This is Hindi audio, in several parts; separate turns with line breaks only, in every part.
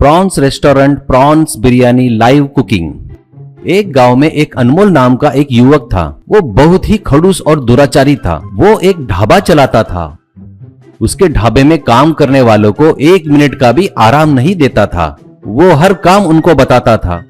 Prawns restaurant, prawns biryani, live cooking. एक गांव में एक अनमोल नाम का एक युवक था। वो बहुत ही खड़ूस और दुराचारी था। वो एक ढाबा चलाता था। उसके ढाबे में काम करने वालों को 1 मिनट का भी आराम नहीं देता था। वो हर काम उनको बताता था।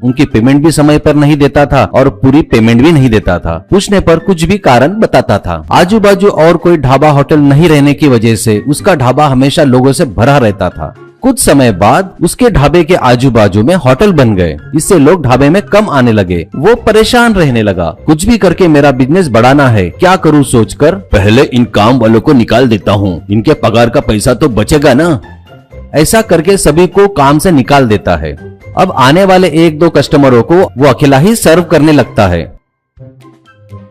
उनकी पेमेंट भी समय पर नहीं देता था और पूरी पेमेंट भी नहीं देता था। पूछने पर कुछ भी कारण बताता था। आजू बाजू और कोई ढाबा होटल नहीं रहने की वजह से उसका ढाबा हमेशा लोगों से भरा रहता था। कुछ समय बाद उसके ढाबे के आजू बाजू में होटल बन गए। इससे लोग ढाबे में कम आने लगे। वो परेशान रहने लगा। कुछ भी करके मेरा बिजनेस बढ़ाना है, क्या करूं सोचकर पहले इन काम वालों को निकाल देता हूं, इनके पगार का पैसा तो बचेगा ना। ऐसा करके सभी को काम से निकाल देता है। अब आने वाले 1-2 कस्टमरों को वो अकेला ही सर्व करने लगता है।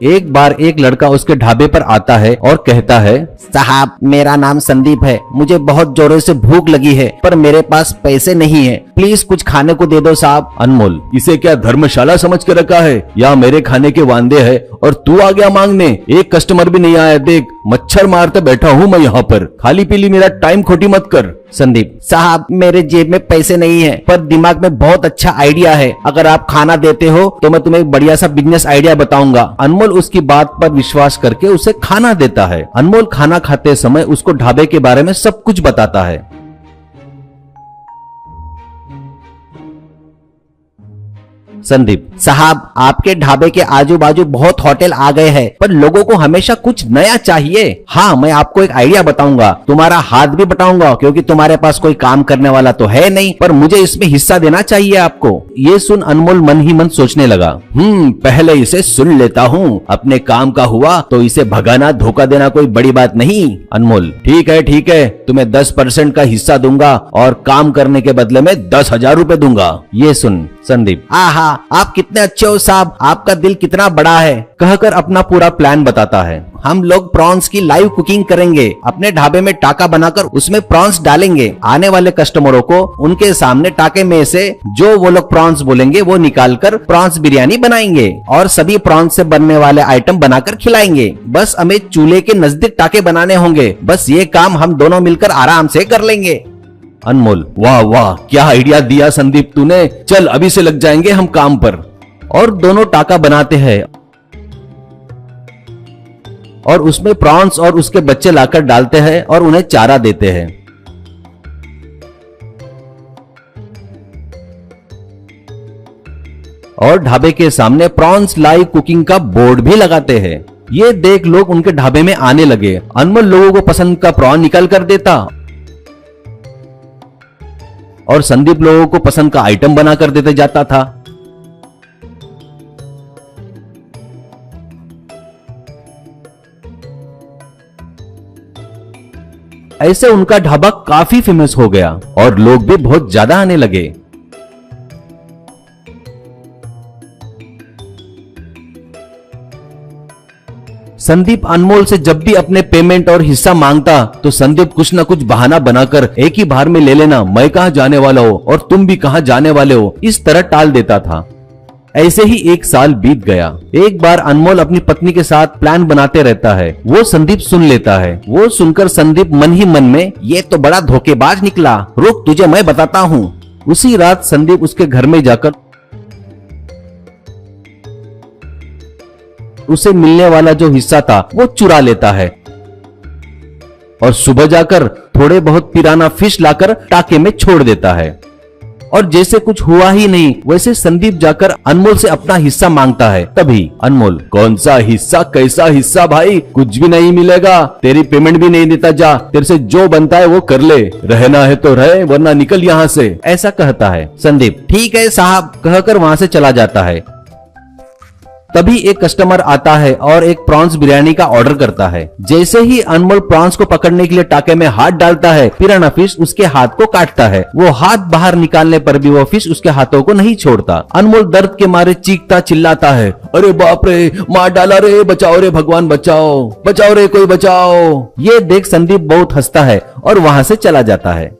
एक बार एक लड़का उसके ढाबे पर आता है और कहता है,
साहब मेरा नाम संदीप है, मुझे बहुत जोरों से भूख लगी है पर मेरे पास पैसे नहीं है, प्लीज कुछ खाने को दे दो साहब।
अनमोल, इसे क्या धर्मशाला समझ के रखा है या मेरे खाने के वांदे है और तू आ गया मांगने? एक कस्टमर भी नहीं आया, देख मच्छर मारते बैठा हूँ मैं यहाँ पर, खाली पीली मेरा टाइम खोटी मत कर।
संदीप, साहब मेरे जेब में पैसे नहीं है पर दिमाग में बहुत अच्छा आइडिया है, अगर आप खाना देते हो तो मैं तुम्हें बढ़िया सा बिजनेस आइडिया बताऊंगा।
अनमोल उसकी बात पर विश्वास करके उसे खाना देता है। अनमोल खाना खाते समय उसको ढाबे के बारे में सब कुछ बताता है।
संदीप, साहब आपके ढाबे के आजू बाजू बहुत होटल आ गए हैं पर लोगों को हमेशा कुछ नया चाहिए। हाँ, मैं आपको एक आइडिया बताऊंगा, तुम्हारा हाथ भी बटाऊंगा क्योंकि तुम्हारे पास कोई काम करने वाला तो है नहीं, पर मुझे इसमें हिस्सा देना चाहिए आपको।
ये सुन अनमोल मन ही मन सोचने लगा, पहले इसे सुन लेता हूँ, अपने काम का हुआ तो इसे भगाना धोखा देना कोई बड़ी बात नहीं। अनमोल, ठीक है, तुम्हें 10% का हिस्सा दूंगा और काम करने के बदले में 10,000 रुपए दूंगा। ये सुन संदीप,
आहा आप कितने अच्छे हो साहब, आपका दिल कितना बड़ा है,
कहकर अपना पूरा प्लान बताता है।
हम लोग प्रॉन्स की लाइव कुकिंग करेंगे, अपने ढाबे में टाका बनाकर उसमें प्रॉन्स डालेंगे। आने वाले कस्टमरों को उनके सामने टाके में से जो वो लोग प्रॉन्स बोलेंगे वो निकालकर प्रॉन्स बिरयानी बनाएंगे और सभी प्रॉन्स से बनने वाले आइटम बनाकर खिलाएंगे। बस हमें चूल्हे के नजदीक टाके बनाने होंगे, बस ये काम हम दोनों मिलकर आराम से कर लेंगे।
अनमोल, वाह क्या आइडिया दिया संदीप तूने, चल अभी से लग जाएंगे हम काम पर। और दोनों टाका बनाते हैं और उसमें प्रॉन्स और उसके बच्चे लाकर डालते हैं और उन्हें चारा देते हैं। और ढाबे के सामने प्रॉन्स लाइव कुकिंग का बोर्ड भी लगाते हैं। ये देख लोग उनके ढाबे में आने लगे। अनमोल लोगों को पसंद का प्रॉन निकाल कर देता और संदीप लोगों को पसंद का आइटम बना कर देते जाता था। ऐसे उनका ढाबा काफी फेमस हो गया और लोग भी बहुत ज्यादा आने लगे। संदीप अनमोल से जब भी अपने पेमेंट और हिस्सा मांगता तो संदीप कुछ न कुछ बहाना बनाकर एक ही बार में ले लेना, मैं कहां जाने वाला हूं और तुम भी कहां जाने वाले हो, इस तरह टाल देता था। ऐसे ही 1 साल बीत गया। एक बार अनमोल अपनी पत्नी के साथ प्लान बनाते रहता है। वो संदीप सुन लेता है। वो सुनकर संदीप मन ही मन में, ये तो बड़ा धोखेबाज निकला, रुक तुझे मैं बताता हूँ। उसी रात संदीप उसके घर में जाकर उसे मिलने वाला जो हिस्सा था वो चुरा लेता है और सुबह जाकर थोड़े बहुत पिराना फिश लाकर टाके में छोड़ देता है। और जैसे कुछ हुआ ही नहीं वैसे संदीप जाकर अनमोल से अपना हिस्सा मांगता है। तभी अनमोल, कौन सा हिस्सा, कैसा हिस्सा भाई, कुछ भी नहीं मिलेगा, तेरी पेमेंट भी नहीं देता, जा तेरे से जो बनता है वो कर ले, रहना है तो रहे वरना निकल यहाँ से, ऐसा कहता है। संदीप,
ठीक है साहब
कहकर वहां से चला जाता है। तभी एक कस्टमर आता है और एक प्रॉन्स बिरयानी का ऑर्डर करता है। जैसे ही अनमोल प्रॉन्स को पकड़ने के लिए टाके में हाथ डालता है, पिराना फिश उसके हाथ को काटता है। वो हाथ बाहर निकालने पर भी वो फिश उसके हाथों को नहीं छोड़ता। अनमोल दर्द के मारे चीखता चिल्लाता है, अरे बाप रे, मार डाला रे, बचाओ रे भगवान, बचाओ, बचाओ रे कोई बचाओ। ये देख संदीप बहुत हंसता है और वहां से चला जाता है।